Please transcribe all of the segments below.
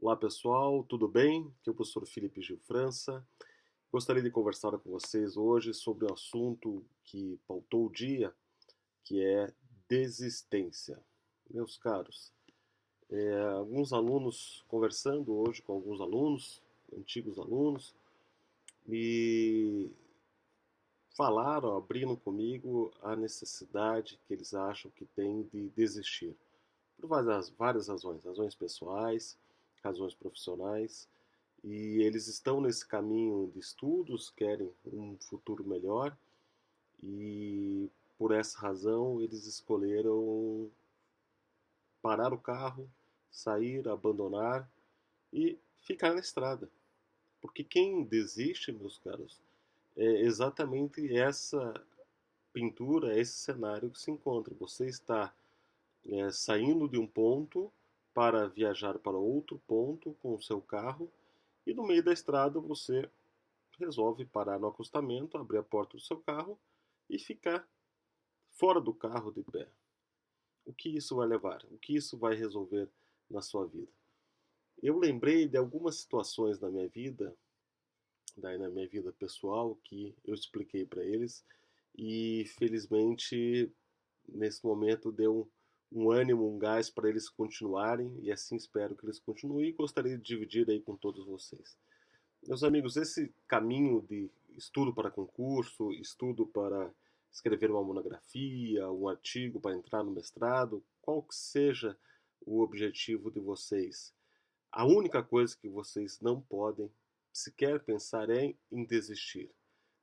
Olá pessoal, tudo bem? Aqui é o professor Felipe Gil França. Gostaria de conversar com vocês hoje sobre um assunto que pautou o dia, que é desistência. Meus caros, alguns alunos, conversando hoje com alguns alunos, antigos alunos, me falaram, abriram comigo a necessidade que eles acham que têm de desistir. Por várias razões, razões pessoais, razões profissionais. E eles estão nesse caminho de estudos, querem um futuro melhor e por essa razão eles escolheram parar o carro, sair, abandonar e ficar na estrada. Porque quem desiste, meus caros, é exatamente essa pintura, esse cenário que se encontra. Você está saindo de um ponto para viajar para outro ponto com o seu carro e no meio da estrada você resolve parar no acostamento, abrir a porta do seu carro e ficar fora do carro de pé. O que isso vai levar? O que isso vai resolver na sua vida? Eu lembrei de algumas situações na minha vida, daí na minha vida pessoal, que eu expliquei para eles e felizmente nesse momento deu um ânimo, um gás para eles continuarem e assim espero que eles continuem e gostaria de dividir aí com todos vocês. Meus amigos, esse caminho de estudo para concurso, estudo para escrever uma monografia, um artigo para entrar no mestrado, qual que seja o objetivo de vocês, a única coisa que vocês não podem sequer pensar é em desistir.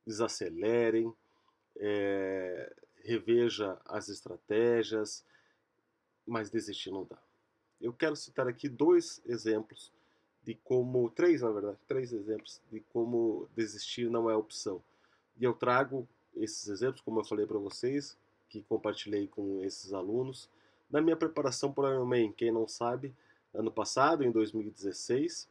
Desacelerem, reveja as estratégias, mas desistir não dá. Eu quero citar aqui dois exemplos de como, três na verdade, três exemplos de como desistir não é opção. E eu trago esses exemplos, como eu falei para vocês, que compartilhei com esses alunos, na minha preparação para o Ironman. Quem não sabe, ano passado, em 2016,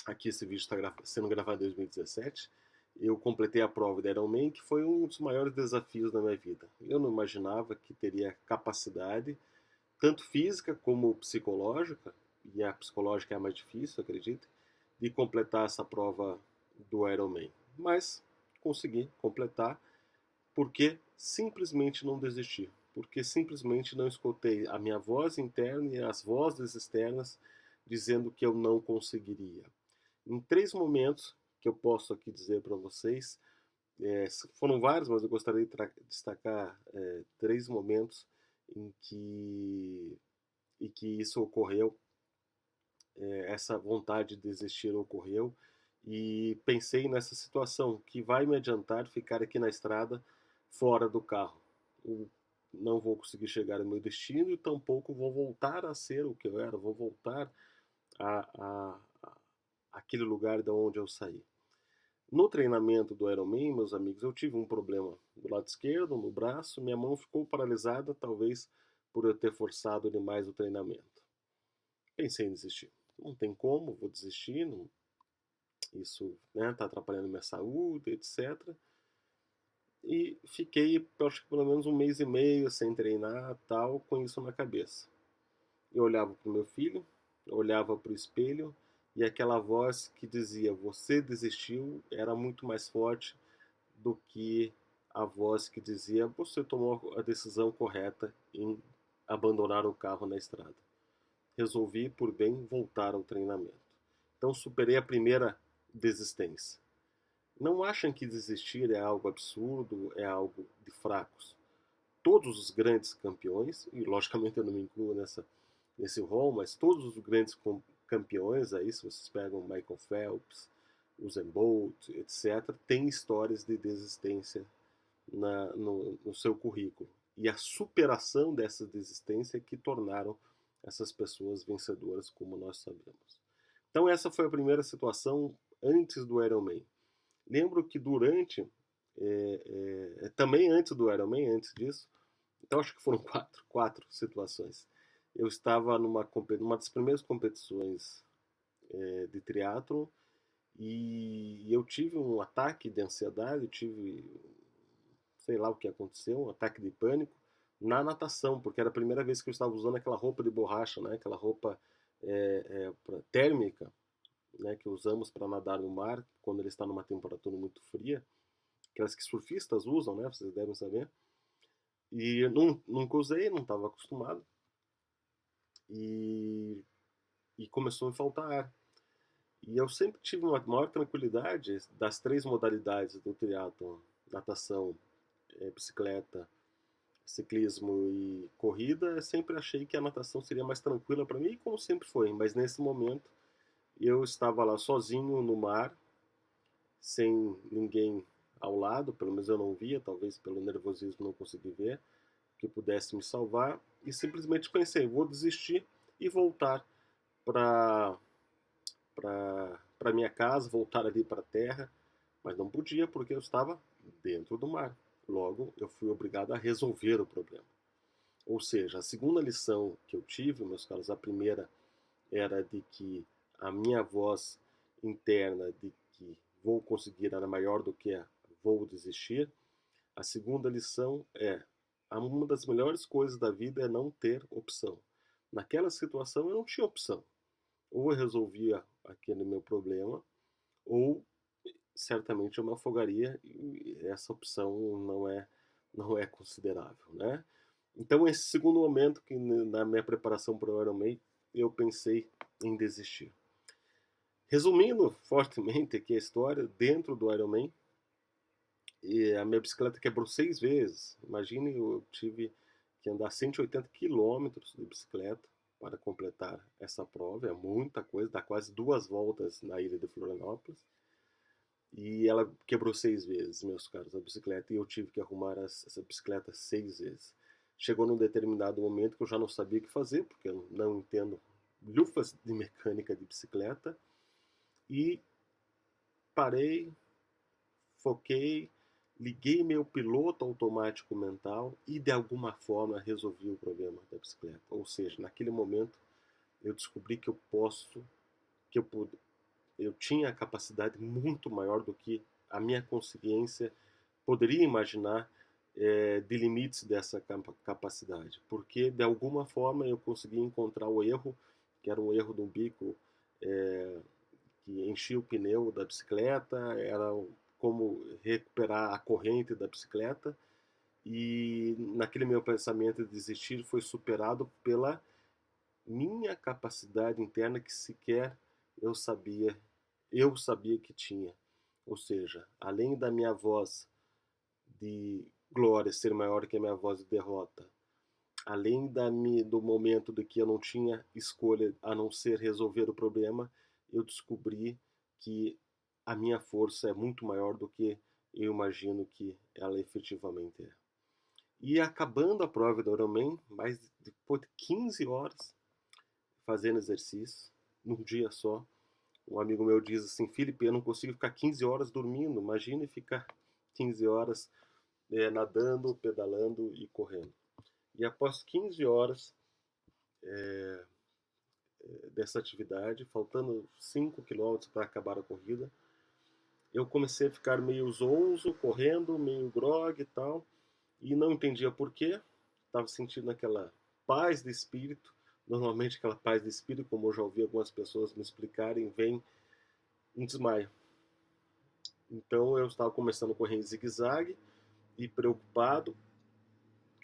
aqui esse vídeo está sendo gravado em 2017, eu completei a prova da Ironman, que foi um dos maiores desafios da minha vida. Eu não imaginava que teria capacidade tanto física como psicológica, e a psicológica é a mais difícil, acredito, de completar essa prova do Ironman. Mas consegui completar porque simplesmente não desisti, porque simplesmente não escutei a minha voz interna e as vozes externas dizendo que eu não conseguiria. Em três momentos que eu posso aqui dizer para vocês, foram vários, mas eu gostaria de destacar três momentos em que isso ocorreu, essa vontade de desistir ocorreu, e pensei nessa situação que vai me adiantar ficar aqui na estrada fora do carro. Eu não vou conseguir chegar ao meu destino e tampouco vou voltar a ser o que eu era, vou voltar a aquele lugar de onde eu saí. No treinamento do Ironman, meus amigos, eu tive um problema do lado esquerdo, no braço, minha mão ficou paralisada, talvez por eu ter forçado demais o treinamento. Pensei em desistir. Não tem como, vou desistir, não, isso está atrapalhando minha saúde, etc. E fiquei, acho que pelo menos um mês e meio sem treinar, tal, com isso na cabeça. Eu olhava para o meu filho, eu olhava para o espelho e aquela voz que dizia: "Você desistiu", era muito mais forte do que a voz que dizia: "Você tomou a decisão correta em abandonar o carro na estrada". Resolvi, por bem, voltar ao treinamento. Então superei a primeira desistência. Não achem que desistir é algo absurdo, é algo de fracos. Todos os grandes campeões, e logicamente eu não me incluo nesse rol, mas todos os grandes campeões aí, se vocês pegam Michael Phelps, Usain Bolt, etc., têm histórias de desistência no seu currículo. E a superação dessa desistência que tornaram essas pessoas vencedoras, como nós sabemos. Então essa foi a primeira situação antes do Ironman. Lembro que durante, também antes do Ironman, antes disso, então acho que foram quatro situações. Eu estava numa das primeiras competições de triatlo e eu tive um ataque de ansiedade, tive, sei lá o que aconteceu, um ataque de pânico na natação, porque era a primeira vez que eu estava usando aquela roupa de borracha, né? Aquela roupa térmica, né, que usamos para nadar no mar quando ele está numa temperatura muito fria, aquelas que surfistas usam, né, vocês devem saber. E nunca usei, não estava acostumado. E, e começou a me faltar ar. E eu sempre tive uma maior tranquilidade das três modalidades do triatlon: natação, bicicleta, ciclismo e corrida. Eu sempre achei que a natação seria mais tranquila para mim, como sempre foi. Mas nesse momento eu estava lá sozinho no mar, sem ninguém ao lado, pelo menos eu não via, talvez pelo nervosismo não consegui ver, que pudesse me salvar, e simplesmente pensei, vou desistir e voltar para para minha casa, voltar ali para a terra, mas não podia porque eu estava dentro do mar. Logo, eu fui obrigado a resolver o problema. Ou seja, a segunda lição que eu tive, meus caros, a primeira era de que a minha voz interna de que vou conseguir era maior do que a vou desistir. A segunda lição é: uma das melhores coisas da vida é não ter opção. Naquela situação eu não tinha opção. Ou eu resolvia aquele meu problema, ou certamente eu me afogaria, e essa opção não é considerável, né? Então esse segundo momento que na minha preparação para o Ironman eu pensei em desistir. Resumindo fortemente aqui a história, dentro do Ironman, e a minha bicicleta quebrou 6 vezes. Imagine, eu tive que andar 180 quilômetros de bicicleta para completar essa prova. É muita coisa, dá quase 2 voltas na ilha de Florianópolis. E ela quebrou 6 vezes, meus caros, a bicicleta. E eu tive que arrumar essa bicicleta 6 vezes. Chegou num determinado momento que eu já não sabia o que fazer, porque eu não entendo lufas de mecânica de bicicleta. E parei, foquei, liguei meu piloto automático mental e de alguma forma resolvi o problema da bicicleta. Ou seja, naquele momento eu descobri que eu posso, que eu tinha a capacidade muito maior do que a minha consciência poderia imaginar, de limites dessa capacidade, porque de alguma forma eu consegui encontrar o erro, que era um erro de um bico, é, que enchia o pneu da bicicleta, era como recuperar a corrente da bicicleta, e naquele meu pensamento de desistir foi superado pela minha capacidade interna que sequer eu sabia eu sabia que tinha. Ou seja, além da minha voz de glória ser maior que a minha voz de derrota, além do momento de que eu não tinha escolha a não ser resolver o problema, eu descobri que a minha força é muito maior do que eu imagino que ela efetivamente é. E acabando a prova do Ironman, mais depois de 15 horas fazendo exercício, num dia só, um amigo meu diz assim: Felipe, eu não consigo ficar 15 horas dormindo, imagine ficar 15 horas nadando, pedalando e correndo. E após 15 horas dessa atividade, faltando 5 quilômetros para acabar a corrida, eu comecei a ficar meio zonzo, correndo, meio grog e tal, e não entendia por quê. Estava sentindo aquela paz de espírito. Normalmente aquela paz de espírito, como eu já ouvi algumas pessoas me explicarem, vem um desmaio. Então eu estava começando a correr em zigue-zague e preocupado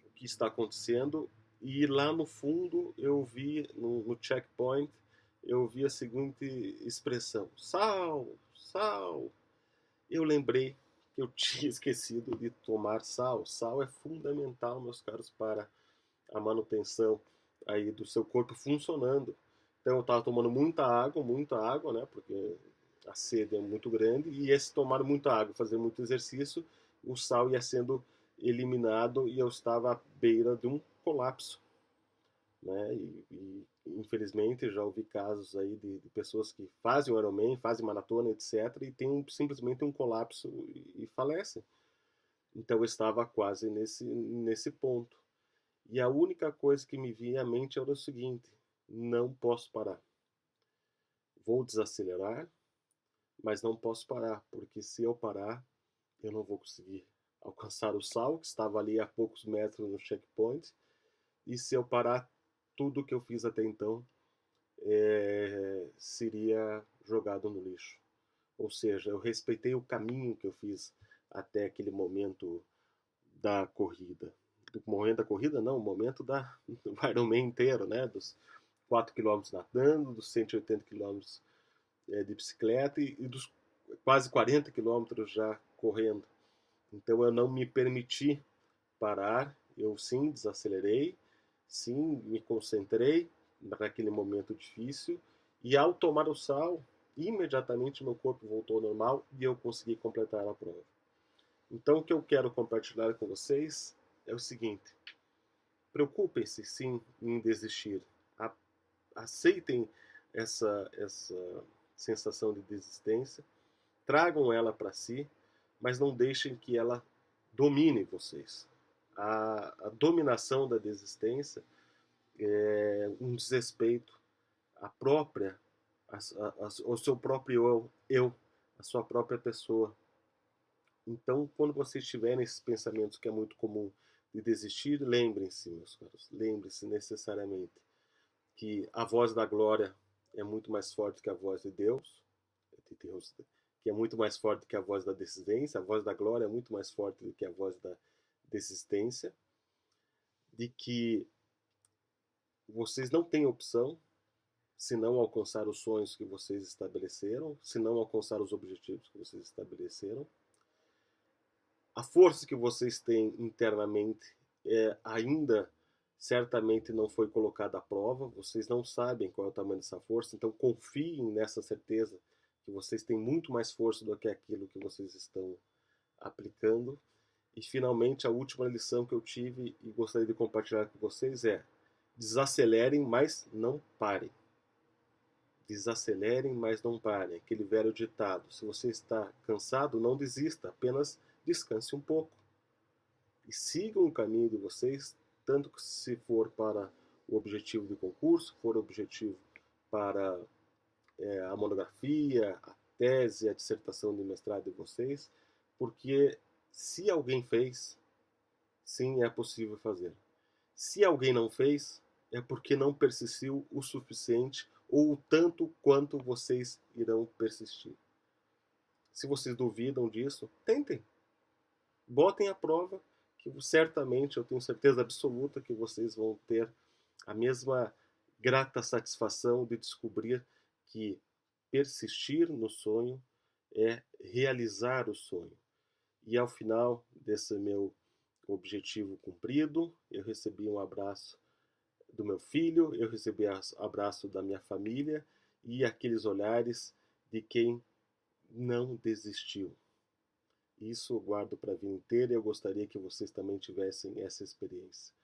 com o que está acontecendo. E lá no fundo eu vi, no checkpoint, eu vi a seguinte expressão: sal, sal. Eu lembrei que eu tinha esquecido de tomar sal. Sal é fundamental, meus caros, para a manutenção aí do seu corpo funcionando. Então eu estava tomando muita água, né? Porque a sede é muito grande, e esse tomar muita água, fazer muito exercício, o sal ia sendo eliminado e eu estava à beira de um colapso, né? E infelizmente já ouvi casos aí de pessoas que fazem o Ironman, fazem maratona, etc, e tem simplesmente um colapso e falecem. Então eu estava quase nesse ponto. E a única coisa que me vinha à mente era o seguinte: não posso parar. Vou desacelerar, mas não posso parar, porque se eu parar, eu não vou conseguir alcançar o sal, que estava ali a poucos metros no checkpoint, e se eu parar, tudo que eu fiz até então seria jogado no lixo. Ou seja, eu respeitei o caminho que eu fiz até aquele momento da corrida. Do momento da corrida, não, o momento do Ironman inteiro, né? Dos 4 quilômetros nadando, dos 180 quilômetros de bicicleta e dos quase 40 quilômetros já correndo. Então eu não me permiti parar, eu sim desacelerei, sim me concentrei naquele momento difícil e ao tomar o sal, imediatamente meu corpo voltou ao normal e eu consegui completar a prova. Então o que eu quero compartilhar com vocês é o seguinte: preocupem-se sim em desistir, aceitem essa sensação de desistência, tragam ela para si, mas não deixem que ela domine vocês. A dominação da desistência é um desrespeito à própria, ao seu próprio eu, à sua própria pessoa. Então, quando vocês tiverem esses pensamentos que é muito comum de desistir, lembrem-se, meus caros, lembrem-se necessariamente que a voz da glória é muito mais forte que a voz de Deus, que é muito mais forte que a voz da desistência, a voz da glória é muito mais forte do que a voz da desistência, de que vocês não têm opção se não alcançar os sonhos que vocês estabeleceram, se não alcançar os objetivos que vocês estabeleceram. A força que vocês têm internamente ainda certamente não foi colocada à prova, vocês não sabem qual é o tamanho dessa força, então confiem nessa certeza que vocês têm muito mais força do que aquilo que vocês estão aplicando. E finalmente a última lição que eu tive e gostaria de compartilhar com vocês é: desacelerem, mas não parem. Desacelerem, mas não parem. Aquele velho ditado: se você está cansado, não desista, apenas descanse um pouco. E sigam o caminho de vocês, tanto que se for para o objetivo de concurso, for o objetivo para a monografia, a tese, a dissertação de mestrado de vocês, porque se alguém fez, sim, é possível fazer. Se alguém não fez, é porque não persistiu o suficiente ou o tanto quanto vocês irão persistir. Se vocês duvidam disso, tentem. Botem à prova, que certamente, eu tenho certeza absoluta que vocês vão ter a mesma grata satisfação de descobrir que persistir no sonho é realizar o sonho. E ao final desse meu objetivo cumprido, eu recebi um abraço do meu filho, eu recebi abraço da minha família e aqueles olhares de quem não desistiu. Isso eu guardo para a vida inteira e eu gostaria que vocês também tivessem essa experiência.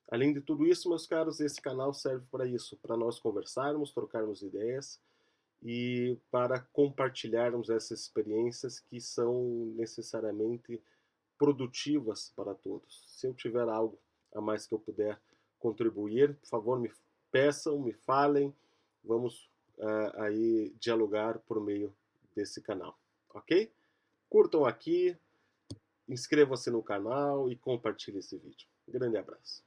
Além de tudo isso, meus caros, esse canal serve para isso, para nós conversarmos, trocarmos ideias e para compartilharmos essas experiências que são necessariamente produtivas para todos. Se eu tiver algo a mais que eu puder contribuir, por favor, me peçam, me falem, vamos aí dialogar por meio desse canal, ok? Curtam aqui, inscrevam-se no canal e compartilhem esse vídeo. Um grande abraço.